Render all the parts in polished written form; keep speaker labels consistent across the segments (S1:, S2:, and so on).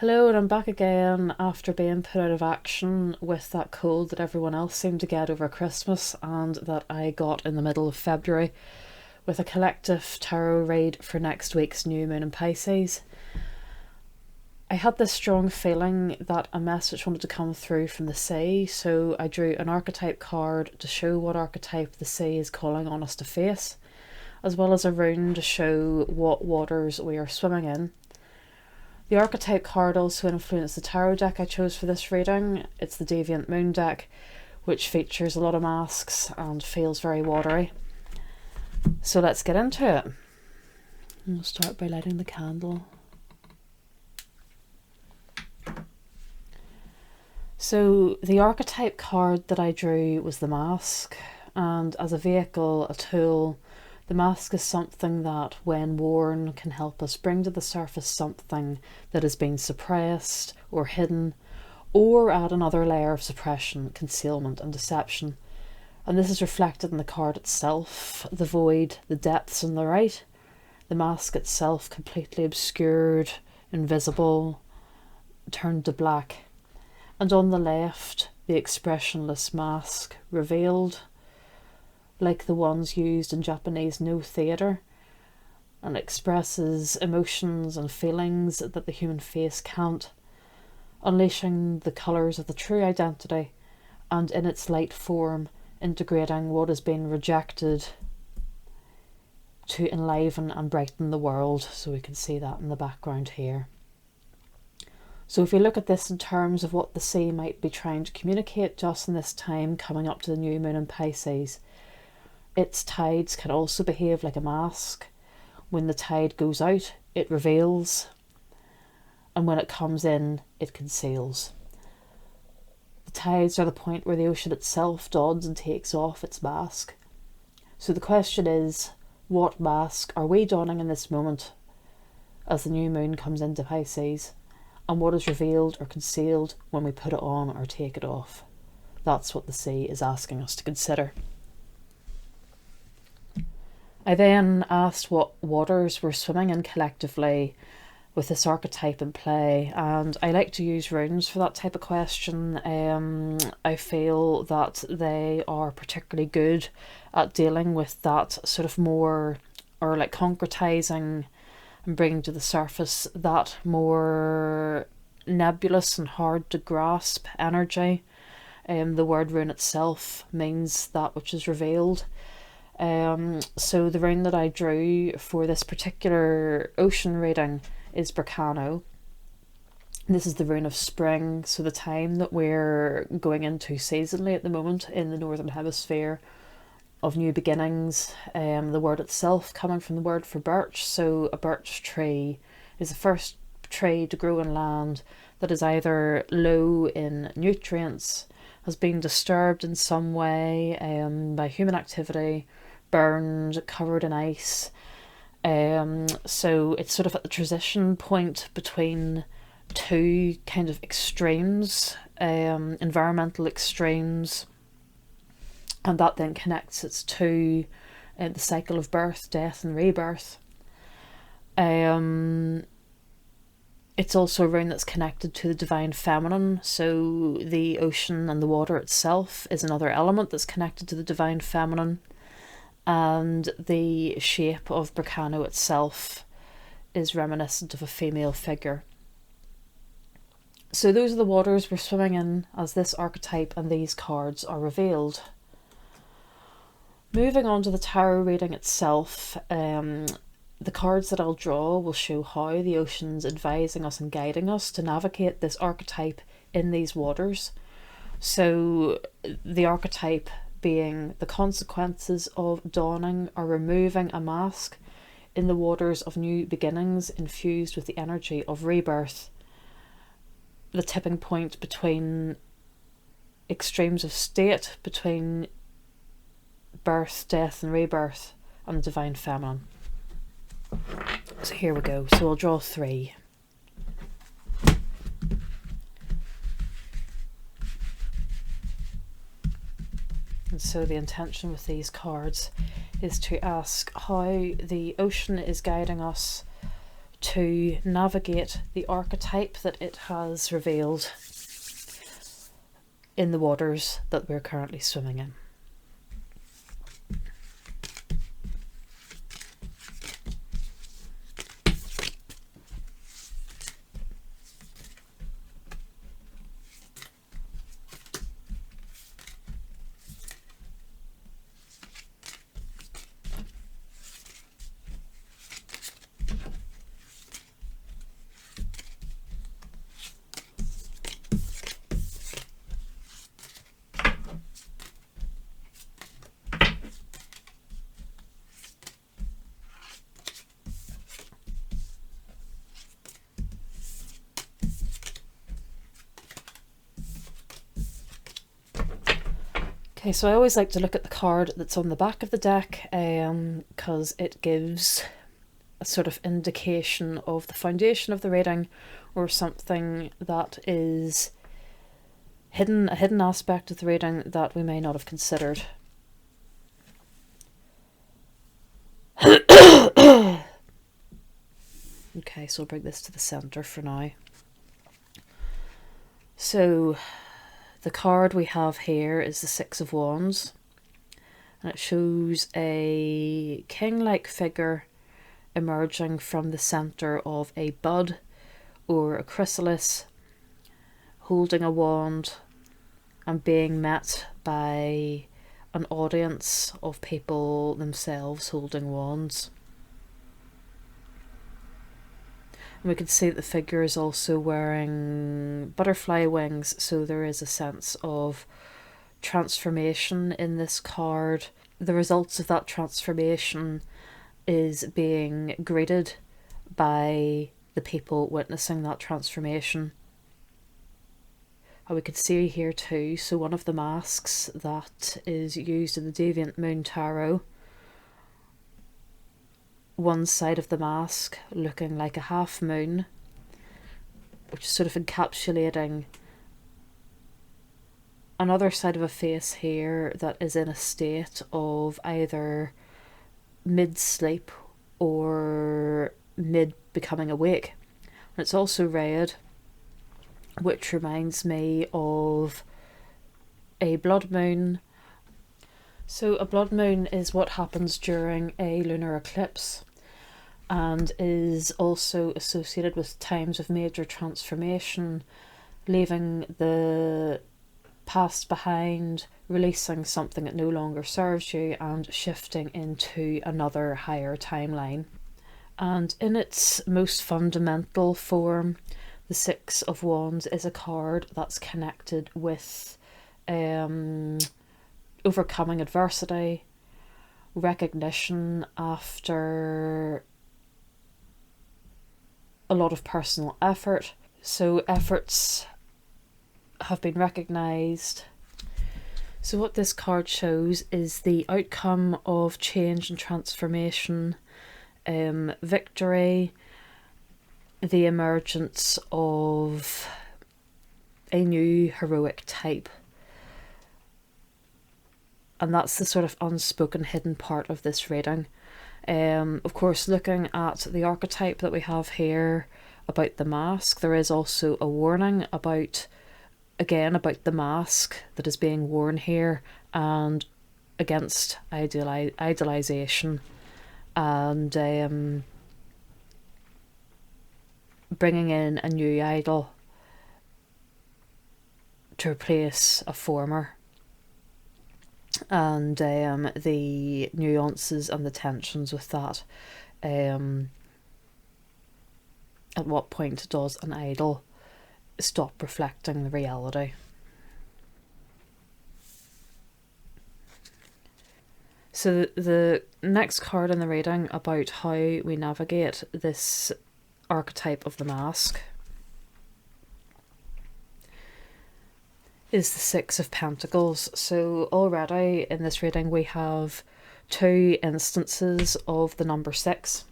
S1: Hello, and I'm back again after being put out of action with that cold that everyone else seemed to get over Christmas and that I got in the middle of February with a collective tarot read for next week's new moon in Pisces. I had this strong feeling that a message wanted to come through from the sea, so I drew an archetype card to show what archetype the sea is calling on us to face, as well as a rune to show what waters we are swimming in. The archetype card also influenced the tarot deck I chose for this reading. It's the Deviant Moon deck, which features a lot of masks and feels very watery. So let's get into it. We'll start by lighting the candle. So the archetype card that I drew was the mask, and as a vehicle, a tool, the mask is something that, when worn, can help us bring to the surface something that has been suppressed or hidden, or add another layer of suppression, concealment and deception. And this is reflected in the card itself, the void, the depths on the right, the mask itself completely obscured, invisible, turned to black. And on the left, the expressionless mask, revealed, like the ones used in Japanese no theatre, and expresses emotions and feelings that the human face can't, unleashing the colours of the true identity and in its light form integrating what has been rejected to enliven and brighten the world. So we can see that in the background here. So if you look at this in terms of what the sea might be trying to communicate just in this time coming up to the new moon in Pisces, its tides can also behave like a mask. When the tide goes out, it reveals, and when it comes in, it conceals. The tides are the point where the ocean itself dons and takes off its mask. So the question is, what mask are we donning in this moment as the new moon comes into Pisces, and what is revealed or concealed when we put it on or take it off? That's what the sea is asking us to consider. I then asked what waters we're swimming in collectively with this archetype in play, and I like to use runes for that type of question. I feel that they are particularly good at dealing with that sort of more, or like concretizing and bringing to the surface that more nebulous and hard to grasp energy. The word rune itself means that which is revealed. So the rune that I drew for this particular ocean reading is Berkano. This is the rune of spring, so the time that we're going into seasonally at the moment in the northern hemisphere, of new beginnings. The word itself coming from the word for birch, so a birch tree is the first tree to grow in land that is either low in nutrients, has been disturbed in some way by human activity, burned, covered in ice. So it's sort of at the transition point between two kind of extremes, environmental extremes, and that then connects it to the cycle of birth, death and rebirth. It's also a rune that's connected to the divine feminine, so the ocean and the water itself is another element that's connected to the divine feminine. And the shape of Berkano itself is reminiscent of a female figure. So those are the waters we're swimming in as this archetype and these cards are revealed. Moving on to the tarot reading itself, the cards that I'll draw will show how the ocean's advising us and guiding us to navigate this archetype in these waters. So the archetype being the consequences of donning or removing a mask in the waters of new beginnings infused with the energy of rebirth, the tipping point between extremes of state, between birth, death and rebirth, and the divine feminine. So here we go. So I'll draw 3. And so the intention with these cards is to ask how the ocean is guiding us to navigate the archetype that it has revealed in the waters that we're currently swimming in. Okay, so I always like to look at the card that's on the back of the deck, because it gives a sort of indication of the foundation of the reading, or something that is hidden, a hidden aspect of the reading that we may not have considered. Okay, so I'll bring this to the centre for now. So the card we have here is the Six of Wands, and it shows a king-like figure emerging from the centre of a bud or a chrysalis, holding a wand and being met by an audience of people themselves holding wands. And we can see that the figure is also wearing butterfly wings, so there is a sense of transformation in this card. The results of that transformation is being greeted by the people witnessing that transformation. And we can see here too, so one of the masks that is used in the Deviant Moon tarot, one side of the mask looking like a half moon, which is sort of encapsulating another side of a face here that is in a state of either mid-sleep or mid-becoming awake. And it's also red, which reminds me of a blood moon. So a blood moon is what happens during a lunar eclipse, and is also associated with times of major transformation, leaving the past behind, releasing something that no longer serves you, and shifting into another higher timeline. And in its most fundamental form, the Six of Wands is a card that's connected with overcoming adversity, recognition after a lot of personal effort. So efforts have been recognised. So what this card shows is the outcome of change and transformation, victory, the emergence of a new heroic type. And that's the sort of unspoken hidden part of this reading. Of course, looking at the archetype that we have here about the mask, there is also a warning about the mask that is being worn here, and against idealization and bringing in a new idol to replace a former, and the nuances and the tensions with that. At what point does an idol stop reflecting the reality? So the next card in the reading about how we navigate this archetype of the mask is the Six of Pentacles. So already in this reading we have two instances of the number 6.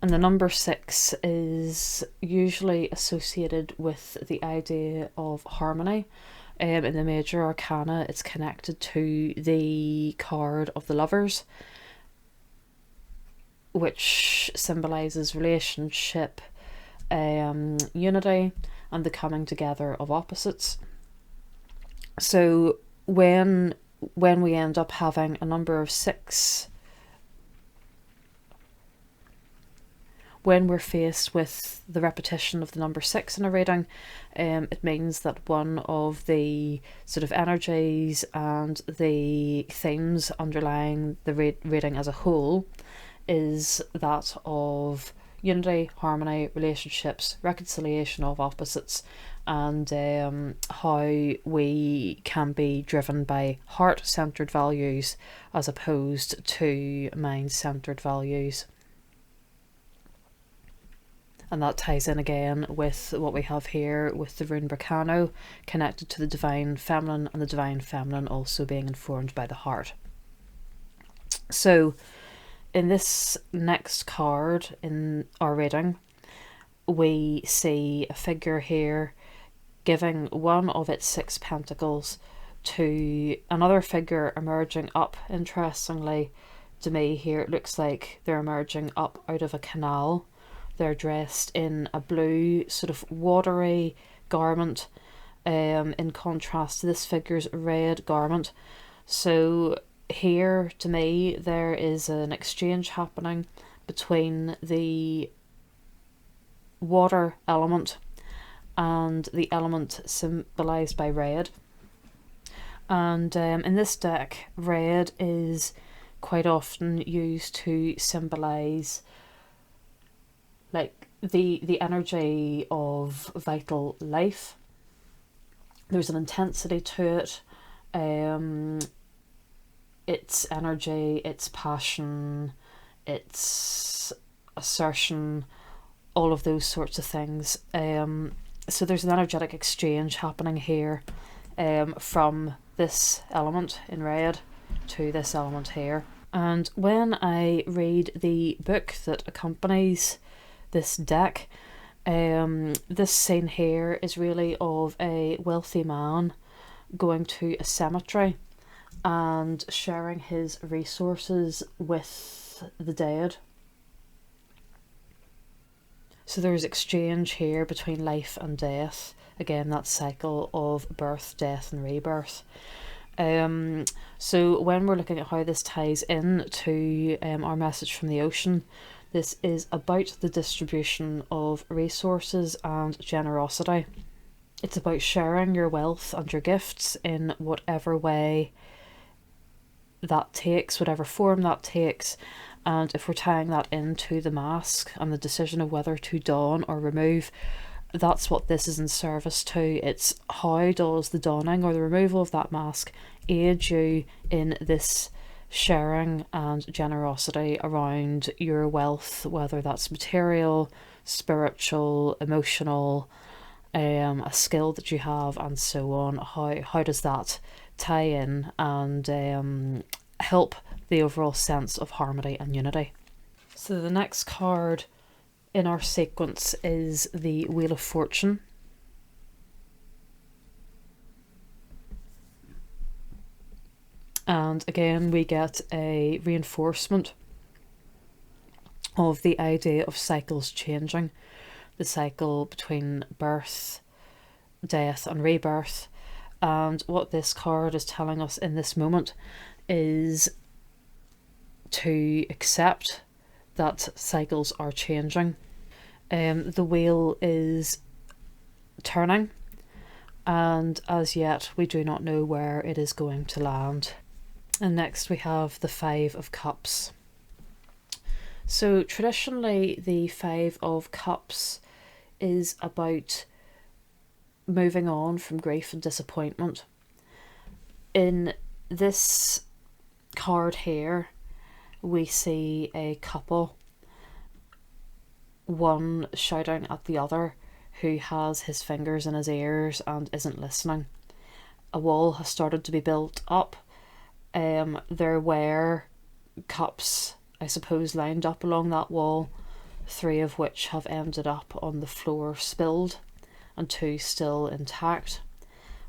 S1: And the number 6 is usually associated with the idea of harmony. In the major arcana, it's connected to the card of the Lovers. which symbolises relationship, unity, and the coming together of opposites. So when we end up having a number of 6, when we're faced with the repetition of the number 6 in a reading, it means that one of the sort of energies and the themes underlying the reading as a whole is that of unity, harmony, relationships, reconciliation of opposites, and how we can be driven by heart-centered values as opposed to mind-centered values. And that ties in again with what we have here with the rune Berkano, connected to the divine feminine, and the divine feminine also being informed by the heart. So in this next card in our reading, we see a figure here giving one of its 6 pentacles to another figure emerging up. Interestingly, to me here, it looks like they're emerging up out of a canal. They're dressed in a blue sort of watery garment, in contrast to this figure's red garment. So here, to me, there is an exchange happening between the water element and the element symbolised by red. And in this deck, red is quite often used to symbolise like the energy of vital life. There's an intensity to it. It's energy, it's passion, it's assertion, all of those sorts of things. So there's an energetic exchange happening here, from this element in red to this element here. And when I read the book that accompanies this deck, this scene here is really of a wealthy man going to a cemetery and sharing his resources with the dead. So there's exchange here between life and death. Again, that cycle of birth, death and rebirth. So when we're looking at how this ties in to our message from the ocean, this is about the distribution of resources and generosity. It's about sharing your wealth and your gifts in whatever way that takes, whatever form that takes. And if we're tying that into the mask and the decision of whether to don or remove, that's what this is in service to. It's how does the donning or the removal of that mask aid you in this sharing and generosity around your wealth, whether that's material, spiritual, emotional, a skill that you have, and so on. How does that tie in and help the overall sense of harmony and unity? So the next card in our sequence is the Wheel of Fortune. And again, we get a reinforcement of the idea of cycles changing, the cycle between birth, death and rebirth. And what this card is telling us in this moment is to accept that cycles are changing. The wheel is turning, and as yet we do not know where it is going to land. And next we have the 5 of Cups. So traditionally the 5 of Cups is about moving on from grief and disappointment. In this card here, we see a couple, one shouting at the other who has his fingers in his ears and isn't listening. A wall has started to be built up. There were cups, I suppose, lined up along that wall, 3 of which have ended up on the floor spilled and 2 still intact.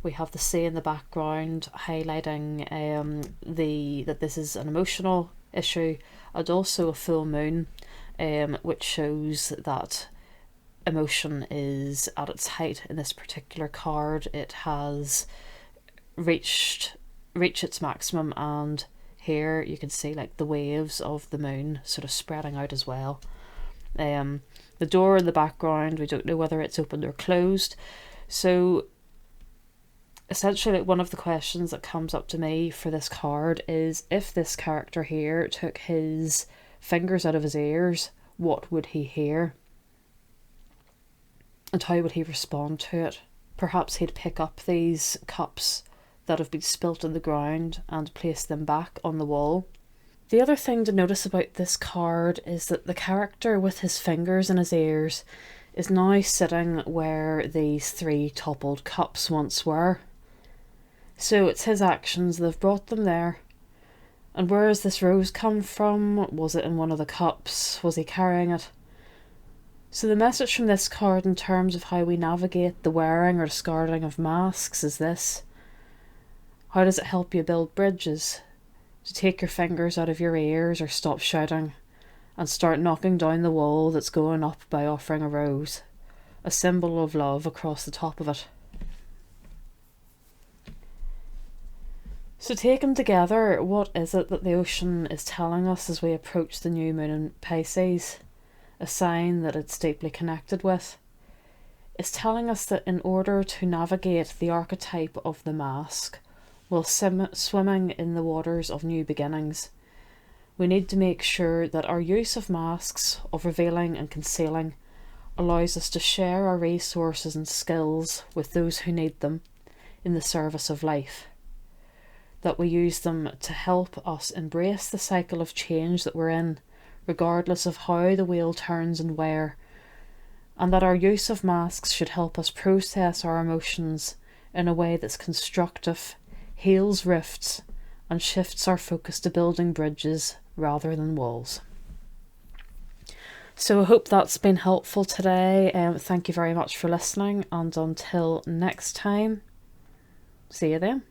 S1: We have the sea in the background highlighting that this is an emotional issue and also a full moon, which shows that emotion is at its height in this particular card. It has reached its maximum, and here you can see like the waves of the moon sort of spreading out as well. The door in the background, we don't know whether it's opened or closed. So essentially, one of the questions that comes up to me for this card is, if this character here took his fingers out of his ears, what would he hear? And how would he respond to it? Perhaps he'd pick up these cups that have been spilt on the ground and place them back on the wall. The other thing to notice about this card is that the character with his fingers in his ears is now sitting where these 3 toppled cups once were. So it's his actions that have brought them there. And where has this rose come from? Was it in one of the cups? Was he carrying it? So the message from this card in terms of how we navigate the wearing or discarding of masks is this. How does it help you build bridges? To take your fingers out of your ears or stop shouting and start knocking down the wall that's going up by offering a rose, a symbol of love across the top of it. So taken together, what is it that the ocean is telling us as we approach the new moon in Pisces? A sign that it's deeply connected with. It's telling us that in order to navigate the archetype of the mask, while swimming in the waters of new beginnings, we need to make sure that our use of masks, of revealing and concealing, allows us to share our resources and skills with those who need them in the service of life. That we use them to help us embrace the cycle of change that we're in, regardless of how the wheel turns and where, and that our use of masks should help us process our emotions in a way that's constructive, heals rifts, and shifts our focus to building bridges rather than walls. So I hope that's been helpful today. Thank you very much for listening, and until next time, see you then.